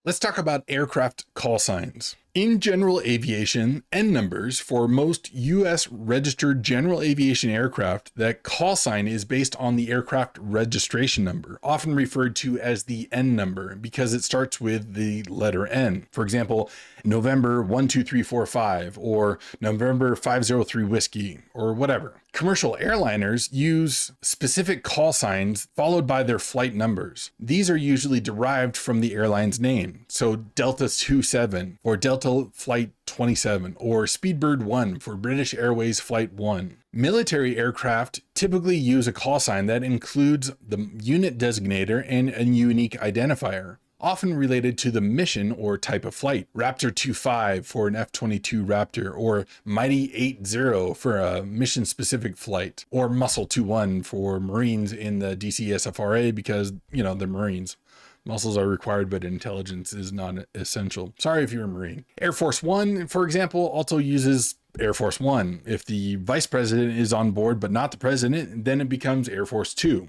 Let's talk about aircraft call signs. In general aviation, N numbers for most U.S. registered general aviation aircraft, that call sign is based on the aircraft registration number, often referred to as the N number because it starts with the letter N. For example, November 12345 or November 503 Whiskey or whatever. Commercial airliners use specific call signs followed by their flight numbers. These are usually derived from the airline's name. So Delta 27 or Delta Flight 27 or Speedbird 1 for British Airways Flight 1. Military aircraft typically use a call sign that includes the unit designator and a unique identifier, often related to the mission or type of flight. Raptor 25 for an F-22 Raptor, or Mighty 80 for a mission-specific flight, or Muscle 21 for Marines in the DCSFRA because, they're Marines. Muscles are required, but intelligence is not essential. Sorry if you're a Marine. Air Force One, for example, also uses Air Force One. If the vice president is on board, but not the president, then it becomes Air Force Two.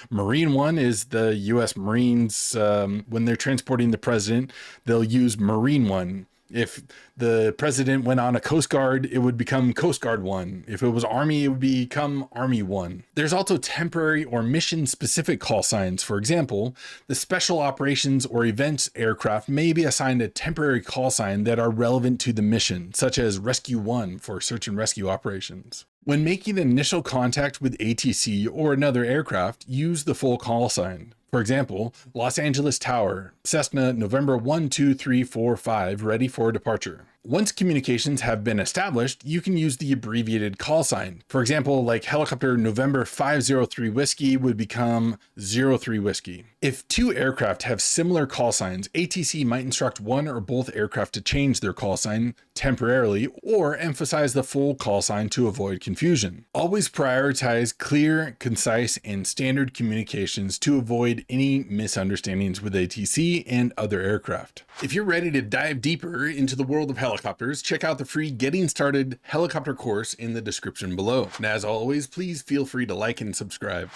Marine One is the U.S. Marines. When they're transporting the president, they'll use Marine One. If the president went on a Coast Guard, it would become Coast Guard One. If it was Army, it would become Army One. There's also temporary or mission-specific call signs. For example, the special operations or events aircraft may be assigned a temporary call sign that are relevant to the mission, such as Rescue One for search and rescue operations. When making initial contact with ATC or another aircraft, use the full call sign. For example, Los Angeles Tower, Cessna November 12345, ready for departure. Once communications have been established, you can use the abbreviated call sign. For example, like helicopter November 503 Whiskey would become 03 Whiskey. If two aircraft have similar call signs, ATC might instruct one or both aircraft to change their call sign temporarily or emphasize the full call sign to avoid confusion. Always prioritize clear, concise, and standard communications to avoid any misunderstandings with ATC and other aircraft. If you're ready to dive deeper into the world of helicopters, check out the free Getting Started helicopter course in the description below. And as always, please feel free to like and subscribe.